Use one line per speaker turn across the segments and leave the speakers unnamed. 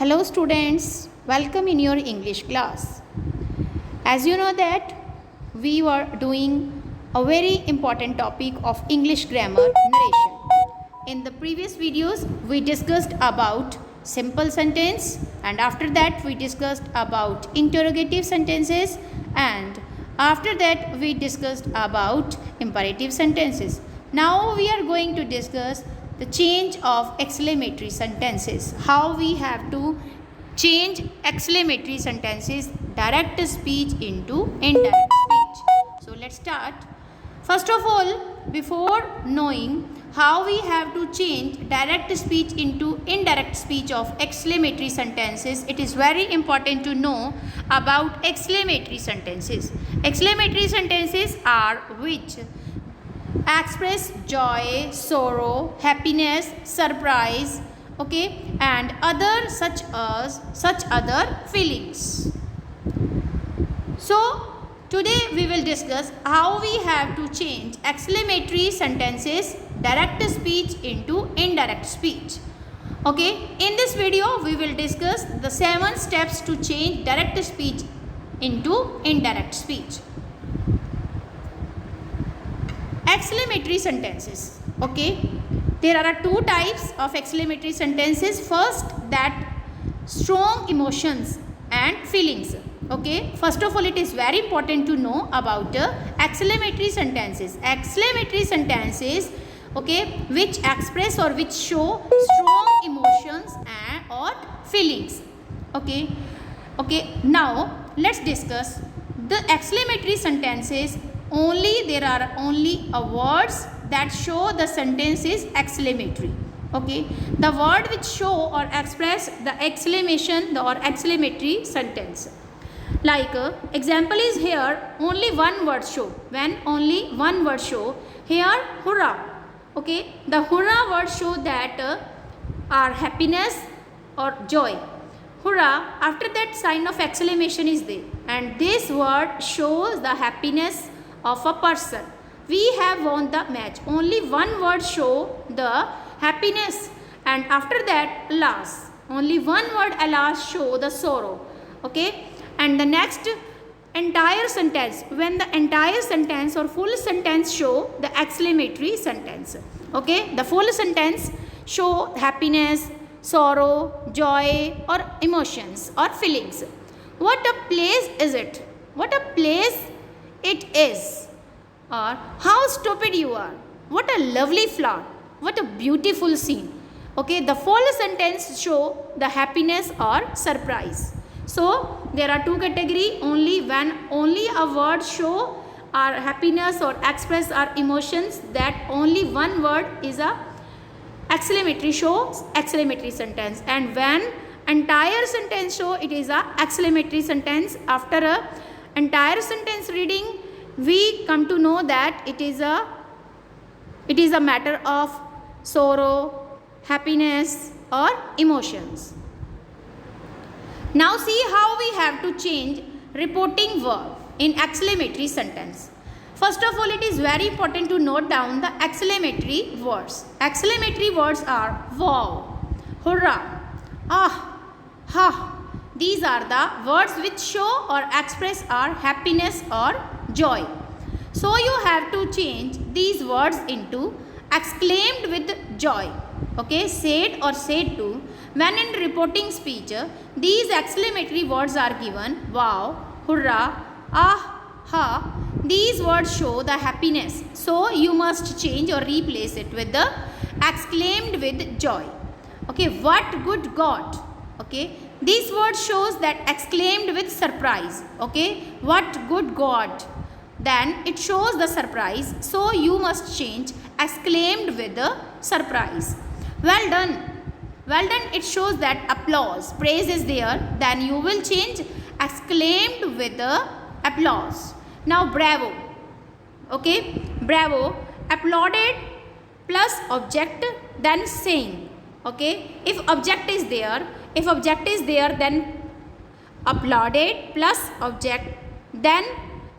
Hello students, welcome in your English class. As you know that we were doing a very important topic of English grammar narration. In the previous videos we discussed about simple sentence, and after that we discussed about interrogative sentences, and after that we discussed about imperative sentences. Now we are going to discuss the change of exclamatory sentences, how we have to change exclamatory sentences, direct speech into indirect speech. So let's start. First of all, before knowing how we have to change direct speech into indirect speech of exclamatory sentences, it is very important to know about exclamatory sentences. Exclamatory sentences are which express joy, sorrow, happiness, surprise, okay, and other such other feelings. So today we will discuss how we have to change exclamatory sentences, direct speech into indirect speech. Okay, in this video we will discuss the 7 steps to change direct speech into indirect speech. Exclamatory sentences. Okay, there are 2 types of exclamatory sentences. First, that strong emotions and feelings. Okay, first of all, it is very important to know about exclamatory sentences. Exclamatory sentences, okay, which express or which show strong emotions and or feelings. Okay, now let's discuss the exclamatory sentences. There are only words that show the sentence is exclamatory. Okay, the word which show or express the exclamation or exclamatory sentence. Like example is here, only one word show. When only one word show, here hurrah. Okay, the hurrah word show that our happiness or joy. Hurrah, after that sign of exclamation is there, and this word shows the happiness of a person. We have won the match. Only one word show the happiness, and after that alas. Only one word alas show the sorrow. Okay, and the next entire sentence, when the entire sentence or full sentence show the exclamatory sentence. Okay, the full sentence show happiness, sorrow, joy or emotions or feelings. What a place is it? What a place it is. Or how stupid you are. What a lovely flower. What a beautiful scene. Okay, the full sentence show the happiness or surprise. So there are 2 category. Only when only a word show our happiness or express our emotions, that only one word is a exclamatory shows exclamatory sentence, and when entire sentence show, it is a exclamatory sentence. After a entire sentence reading, we come to know that it is a matter of sorrow, happiness or emotions. Now see how we have to change reporting verb in exclamatory sentence. First of all, it is very important to note down the exclamatory words. Exclamatory words are wow, hurrah, ah, ha. These are the words which show or express our happiness or joy. So you have to change these words into exclaimed with joy. Okay, said or said to. When in reporting speech, these exclamatory words are given wow, hurrah, ah, ha. These words show the happiness. So you must change or replace it with the exclaimed with joy. Okay, what good God. Okay, this word shows that exclaimed with surprise. Okay, what good God. Then it shows the surprise. So you must change exclaimed with the surprise. Well done. Well done, it shows that applause, praise is there. Then you will change exclaimed with the applause. Now bravo. Okay, bravo, applauded plus object, then saying. Okay, if object is there, then applauded plus object. Then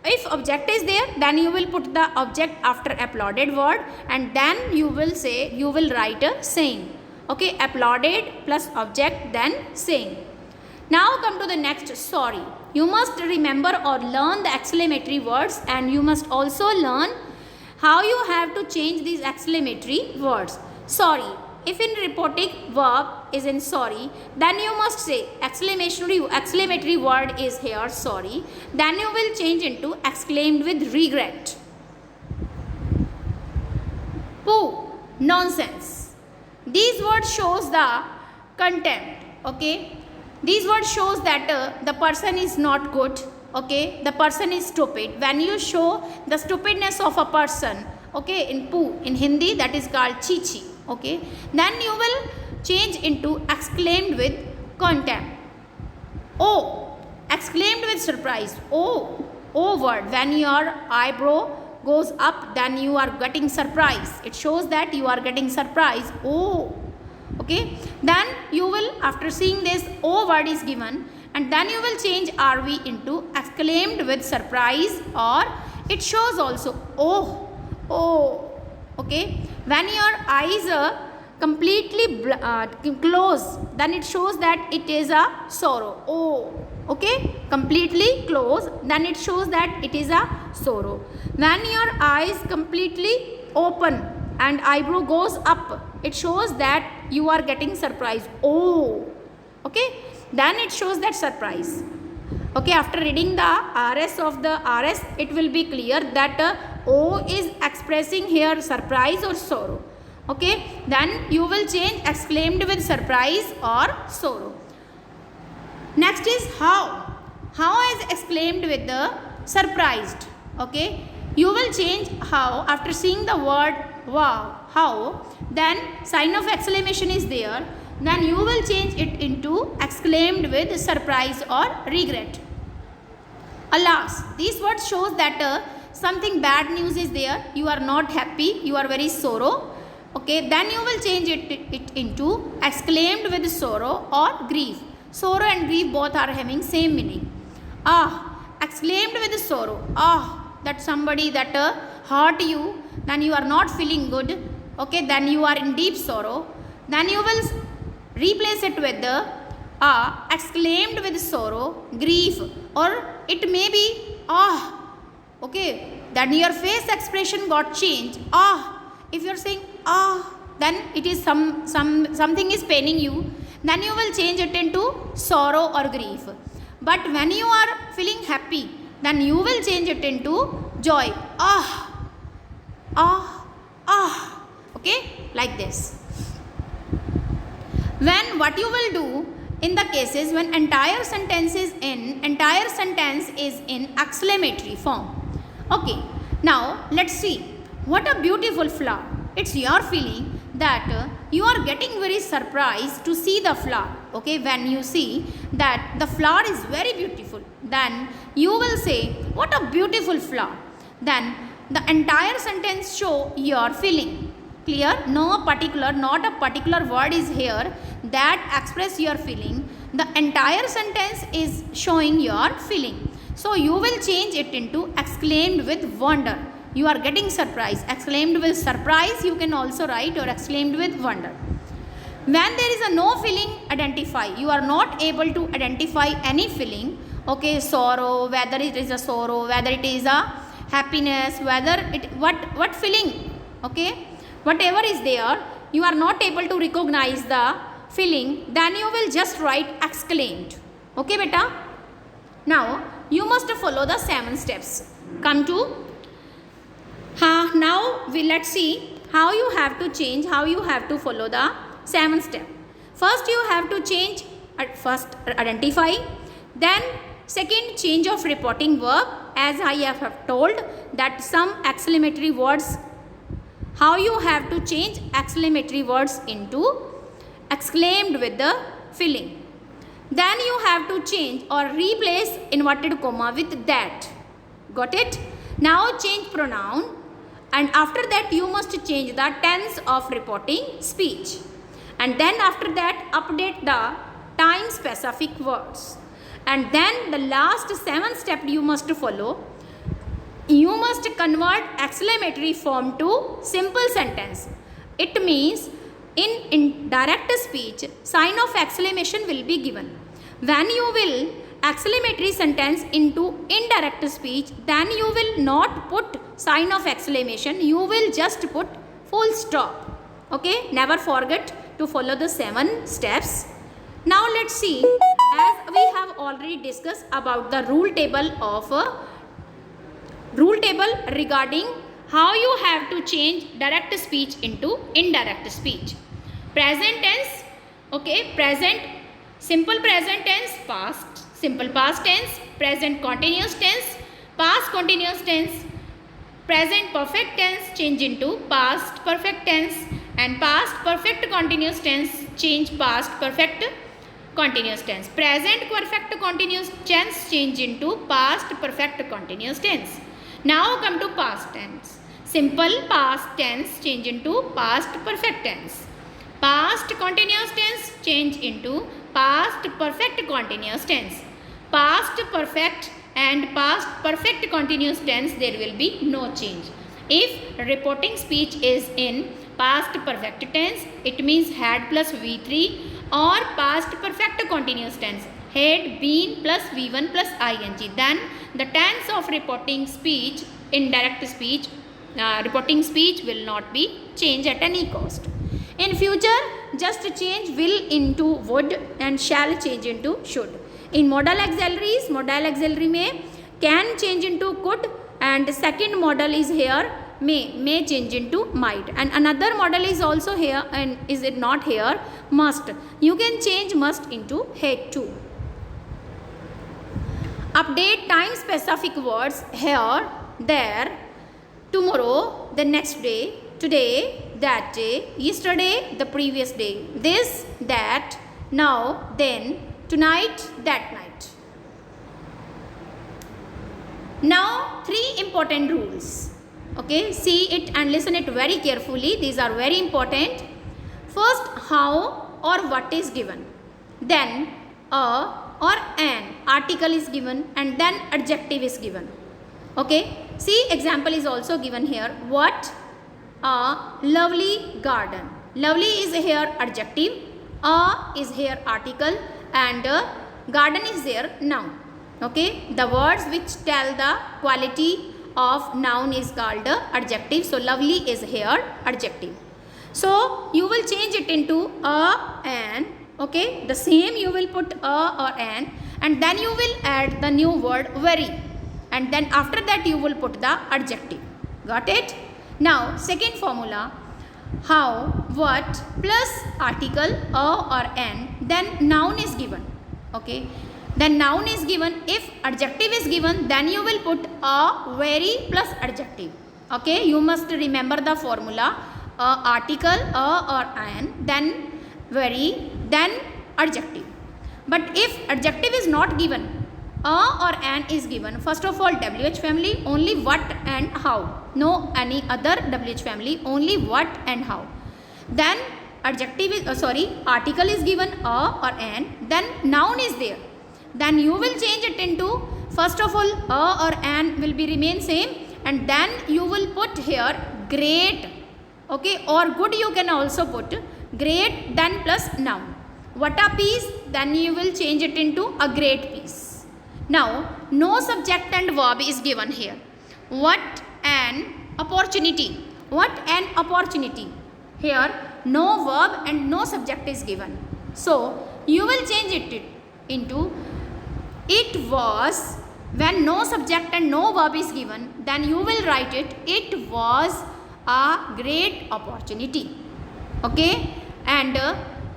if object is there, then you will put the object after applauded word, and then you will write a saying. Okay, applauded plus object then saying. Now come to the next, sorry. You must remember or learn the exclamatory words, and you must also learn how you have to change these exclamatory words. Sorry. If in reporting verb is in sorry, then you must say exclamatory word is here sorry. Then you will change into exclaimed with regret. Pooh, nonsense. These words shows the contempt. Okay. These words shows that the person is not good. Okay. The person is stupid. When you show the stupidness of a person, okay, in pooh, in Hindi that is called chichi. Okay, then you will change into exclaimed with contempt. Oh, exclaimed with surprise. Oh word. When your eyebrow goes up, then you are getting surprise. It shows that you are getting surprise. Oh, okay. Then you will, after seeing this O word is given, and then you will change RV into exclaimed with surprise, or it shows also oh. Okay, when your eyes are completely closed, then it shows that it is a sorrow. Oh, okay, completely closed, then it shows that it is a sorrow. When your eyes completely open and eyebrow goes up, it shows that you are getting surprise. Oh, okay, then it shows that surprise. Okay, after reading the RS of the RS, it will be clear that O is expressing here surprise or sorrow. Okay, then you will change exclaimed with surprise or sorrow. Next is how. How is exclaimed with the surprised. Okay, you will change how after seeing the word wow, how, then sign of exclamation is there. Then you will change it into exclaimed with surprise or regret. Alas, these words shows that something bad news is there. You are not happy. You are very sorrow. Okay, then you will change it into exclaimed with sorrow or grief. Sorrow and grief both are having same meaning. Exclaimed with sorrow. That somebody that hurt you, then you are not feeling good. Okay, then you are in deep sorrow. Then you will replace it with the exclaimed with sorrow, grief, or it may be okay, then your face expression got changed. If you are saying then it is something is paining you, then you will change it into sorrow or grief. But when you are feeling happy, then you will change it into joy. Okay, like this. When what you will do in the cases when entire sentence is in exclamatory form. Okay, now let's see. What a beautiful flower. It's your feeling that you are getting very surprised to see the flower. Okay, when you see that the flower is very beautiful, then you will say, what a beautiful flower. Then the entire sentence show your feeling. Clear? Not a particular word is here that express your feeling. The entire sentence is showing your feeling. So you will change it into exclaimed with wonder. You are getting surprise. Exclaimed with surprise you can also write, or exclaimed with wonder. When there is a no feeling, identify. You are not able to identify any feeling. Okay, sorrow, whether it is a sorrow, whether it is a happiness, whether it what feeling. Okay, whatever is there, you are not able to recognize the feeling, then you will just write exclaimed. Okay, beta. Now you must follow the 7 steps. Come to now let's see how you have to change, how you have to follow the 7 step. First you have to change first identify, then second change of reporting verb, as I have told that some exclamatory words, how you have to change exclamatory words into exclaimed with the feeling. Then you have to change or replace inverted comma with that. Got it? Now change pronoun, and after that you must change the tense of reporting speech. And then after that update the time specific words. And then the last 7 step you must follow. You must convert exclamatory form to simple sentence. It means in indirect speech, sign of exclamation will be given. When you will exclamatory sentence into indirect speech, then you will not put sign of exclamation, you will just put full stop. Okay, never forget to follow the 7 steps. Now let's see, as we have already discussed about the rule table regarding how you have to change direct speech into indirect speech. Present tense, okay, present, simple present tense, past, simple past tense, present continuous tense, past continuous tense, present perfect tense change into past perfect tense, and past perfect continuous tense change past perfect continuous tense. Present perfect continuous tense change into past perfect continuous tense. Now come to past tense. Simple past tense change into past perfect tense. Past continuous tense change into past perfect continuous tense. Past perfect and past perfect continuous tense, there will be no change. If reporting speech is in past perfect tense, it means had plus V3, or past perfect continuous tense, had been plus V1 plus ing, then the tense of reporting speech, indirect speech, reporting speech will not be changed at any cost. In future, just change will into would and shall change into should. In modal auxiliaries, modal auxiliary may can change into could, and second modal is here may change into might, and another model is also here, and is it not here, must. You can change must into had to. Update time specific words here, there, tomorrow, the next day, today, that day, yesterday, the previous day, this, that, now, then, tonight, that night. Now 3 important rules. Okay, see it and listen it very carefully. These are very important. First, how or what is given. Then a or an article is given, and then adjective is given. Okay, see example is also given here. What a lovely garden. Lovely is here adjective, a is here article, and garden is there noun. Okay, the words which tell the quality of noun is called adjective. So lovely is here adjective. So you will change it into a, an. Okay, the same you will put a or an, and then you will add the new word very, and then after that you will put the adjective. Got it? Now second formula, how, what plus article a or an, then noun is given. Okay, then noun is given. If adjective is given, then you will put a, very plus adjective. Okay, you must remember the formula, article a or an, then very, then adjective. But if adjective is not given, a or an is given, first of all WH family, only what and how, no any other WH family, only what and how. Then adjective is article is given a or an, then noun is there. Then you will change it into, first of all a or an will be remain same, and then you will put here great. Okay, or good you can also put great, then plus noun. What a piece, then you will change it into a great piece. Now no subject and verb is given here. What an opportunity. What an opportunity. Here no verb and no subject is given. So you will change it into it was. When no subject and no verb is given, then you will write it was a great opportunity. Okay, and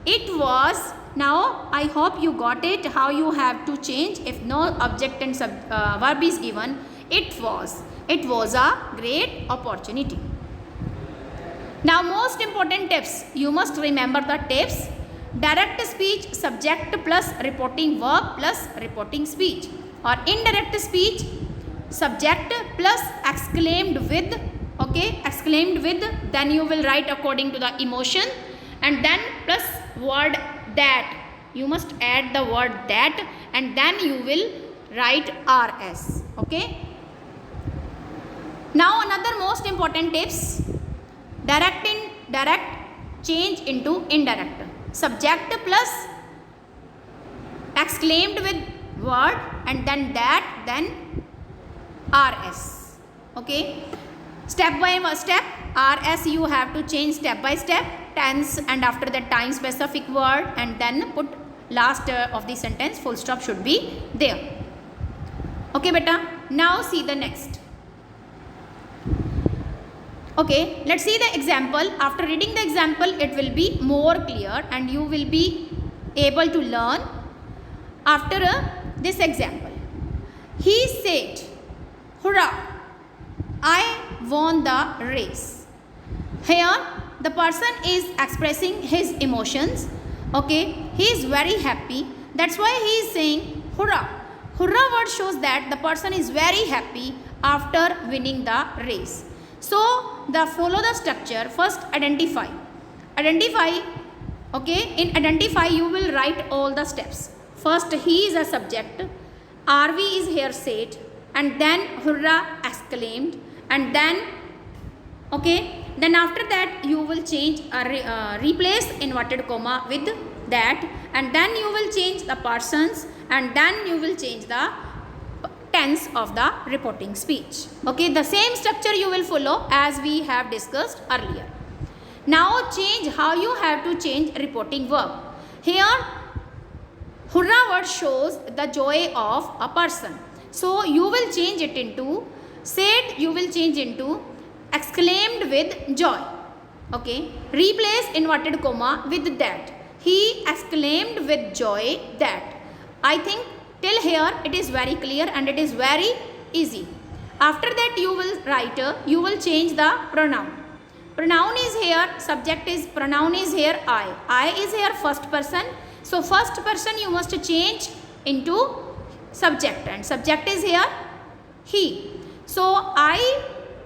it was. Now I hope you got it, how you have to change if no object and verb is given. It was a great opportunity. Now most important tips, you must remember the tips. Direct speech, subject plus reporting verb plus reporting speech, or indirect speech, subject plus exclaimed with. Okay, exclaimed with, then you will write according to the emotion, and then plus word that, you must add the word that, and then you will write rs. Okay, now another most important tips, direct change into indirect. Subject plus exclaimed with word and then that, then rs. Okay, step by step, rs you have to change step by step, tense and after that time specific word and then put last of the sentence full stop should be there. Okay beta, now see the next. Okay, let's see the example. After reading the example, it will be more clear and you will be able to learn after this example. He said, "Hurrah, I won the race." Here, the person is expressing his emotions. Okay, he is very happy. That's why he is saying hurrah. Hurrah word shows that the person is very happy after winning the race. So, follow the structure. First, identify. Identify. Okay, in identify you will write all the steps. First, he is a subject. RV is here said, and then hurrah exclaimed, and then okay. Then after that you will change replace inverted comma with that, and then you will change the persons, and then you will change the tense of the reporting speech. Okay, the same structure you will follow as we have discussed earlier. Now change how you have to change reporting verb. Here hurrah word shows the joy of a person. So you will change it into said, you will change into exclaimed with joy. Okay, replace inverted comma with that. He exclaimed with joy that. I think till here it is very clear and it is very easy. After that you will write, you will change the pronoun. Pronoun is here, subject is, pronoun is here I. I is here first person. So first person you must change into subject and subject is here he. So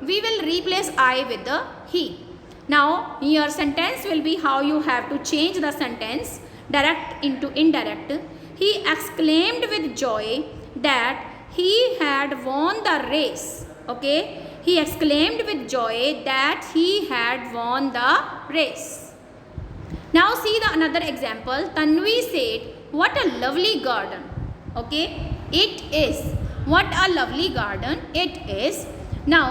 we will replace I with the he. Now your sentence will be how you have to change the sentence direct into indirect. He exclaimed with joy that he had won the race. Okay, he exclaimed with joy that he had won the race. Now see the another example. Tanvi said, "What a lovely garden." Okay, it is. What a lovely garden it is. Now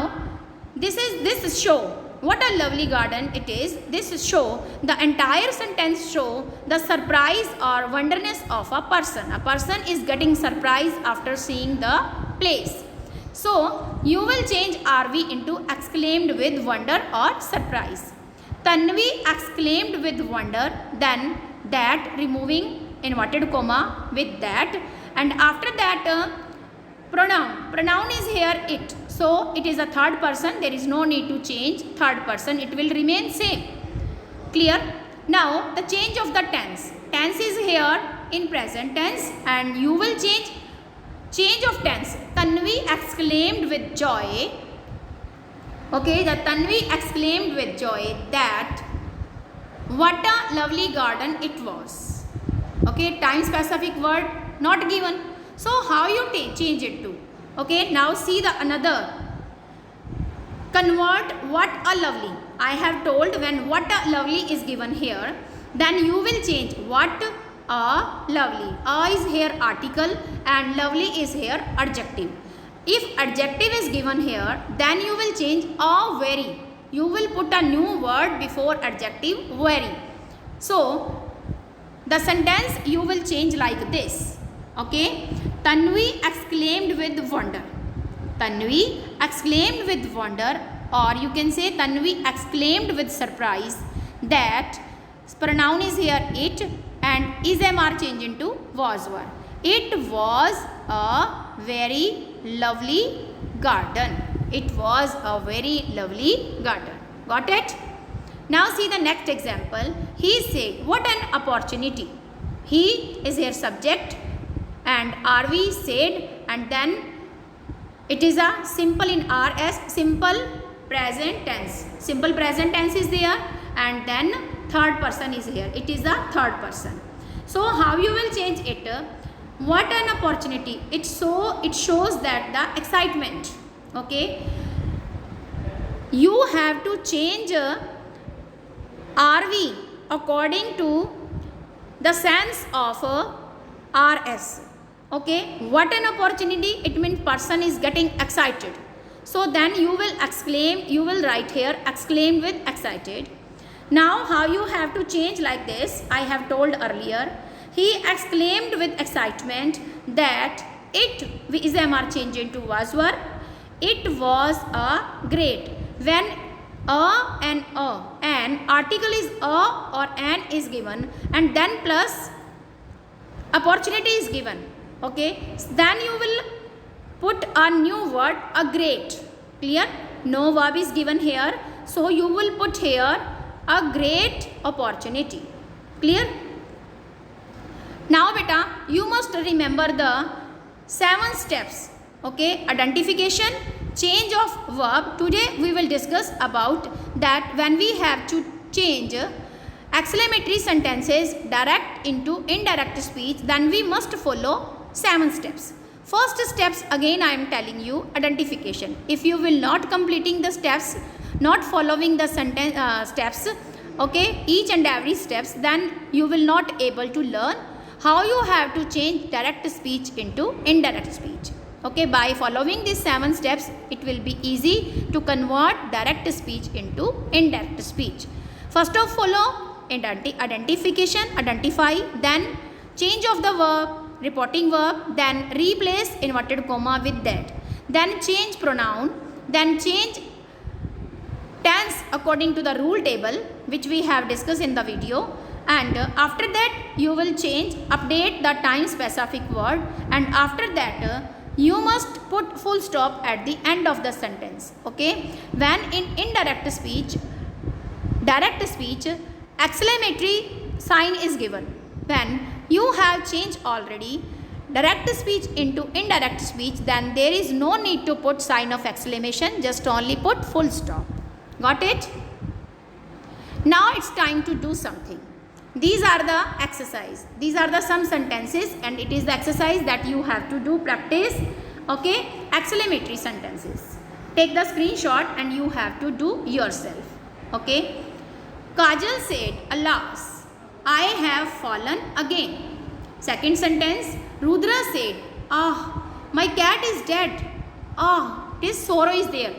this show what a lovely garden it is. This show the entire sentence show the surprise or wonderness of a person. A person is getting surprised after seeing the place. So you will change RV into exclaimed with wonder or surprise. Tanvi exclaimed with wonder, then that, removing inverted comma with that, and after that pronoun is here it. So it is a third person, there is no need to change third person, it will remain same. Clear? Now the change of the tense. Tense is here in present tense and you will change of tense. Tanvi exclaimed with joy. Okay, the Tanvi exclaimed with joy that what a lovely garden it was. Okay, time specific word not given. So how you change it to? Okay, now see the another. Convert what a lovely. I have told when what a lovely is given here, then you will change what a lovely. A is here article and lovely is here adjective. If adjective is given here, then you will change a very. You will put a new word before adjective very. So the sentence you will change like this. Okay, Tanvi exclaimed with wonder. Tanvi exclaimed with wonder, or you can say Tanvi exclaimed with surprise that pronoun is here it and is MR change into was one. It was a very lovely garden. It was a very lovely garden. Got it? Now see the next example. He said, what an opportunity. He is here subject and RV said, and then it is a simple in RS, simple present tense. Simple present tense is there and then third person is here. It is a third person. So how you will change it? What an opportunity. It shows that the excitement. Okay. You have to change are we according to the sense of RS. Okay, what an opportunity, it means person is getting excited. So then you will exclaim, you will write here exclaim with excited. Now how you have to change like this, I have told earlier. He exclaimed with excitement that it is MR change into was were. It was a great. When an article is a or an is given and then plus opportunity is given. Okay, then you will put a new word, a great. Clear? No verb is given here, so you will put here a great opportunity. Clear? Now beta, you must remember the 7 steps. Okay, identification, change of verb. Today we will discuss about that when we have to change exclamatory sentences direct into indirect speech, then we must follow 7 steps. First steps, again I am telling you, identification. If you will not completing the steps, not following the sentence steps, okay, each and every steps, then you will not able to learn how you have to change direct speech into indirect speech. Okay, by following these 7 steps, it will be easy to convert direct speech into indirect speech. First of follow identification, identify, then change of the verb, reporting verb, then replace inverted comma with that, then change pronoun, then change tense according to the rule table which we have discussed in the video, and after that you will change, update the time specific word, and after that you must put full stop at the end of the sentence. Okay, when in indirect speech, direct speech, exclamatory sign is given. When you have changed already direct speech into indirect speech, then there is no need to put sign of exclamation, just only put full stop. Got it? Now it's time to do something. These are the exercise, these are the some sentences, and it is the exercise that you have to do, practice. Okay, exclamatory sentences. Take the screenshot and you have to do yourself. Okay, Kajal said, alas, I have fallen again. Second sentence, Rudra said, ah, my cat is dead. Ah, his sorrow is there.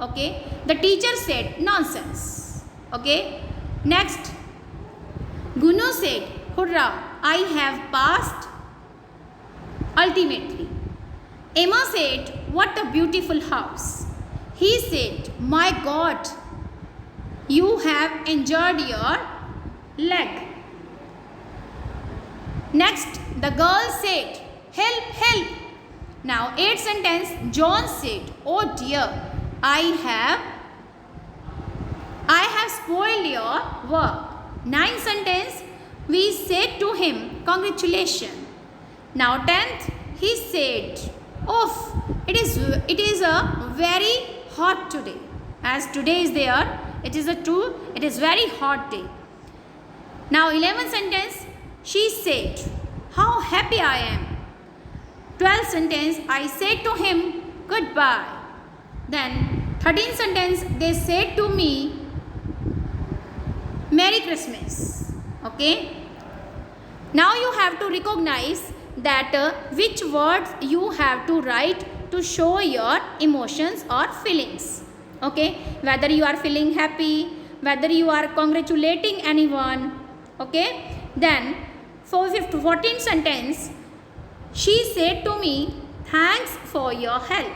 Okay, the teacher said, nonsense. Okay, next, Gunu said, hurrah, I have passed ultimately. Emma said, what a beautiful house. He said, my God, you have injured your leg. Next, the girl said, help, help. Now, 8th sentence, John said, oh dear, I have spoiled your work. 9th sentence, we said to him, congratulations. Now 10th, he said, oof, it is a very hot today. As today is there, it is very hot day. Now 11th sentence, she said, how happy I am. 12th sentence, I said to him, goodbye. Then 13th sentence, they said to me, Merry Christmas. Okay. Now you have to recognize that which words you have to write to show your emotions or feelings. Okay, whether you are feeling happy, whether you are congratulating anyone. Okay, then for 14th sentence, she said to me, thanks for your help.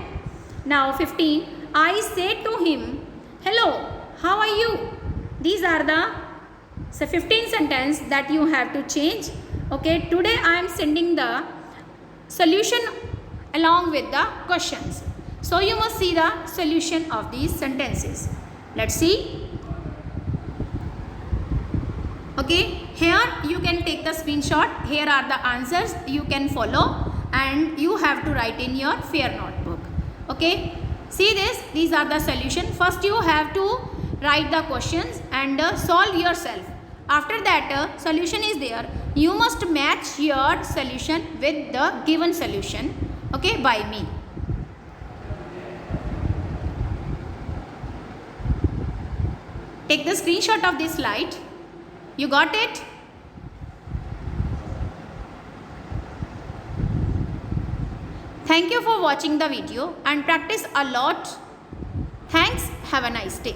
Now 15, I said to him, hello, how are you? These are the 15 sentence that you have to change. Okay, today I am sending the solution along with the questions. So you must see the solution of these sentences. Let's see. Okay, here you can take the screenshot. Here are the answers you can follow and you have to write in your fair notebook. Okay, see this, these are the solution. First you have to write the questions and solve yourself. After that solution is there, you must match your solution with the given solution, okay, by me. Take the screenshot of this slide. You got it? Thank you for watching the video and practice a lot. Thanks. Have a nice day.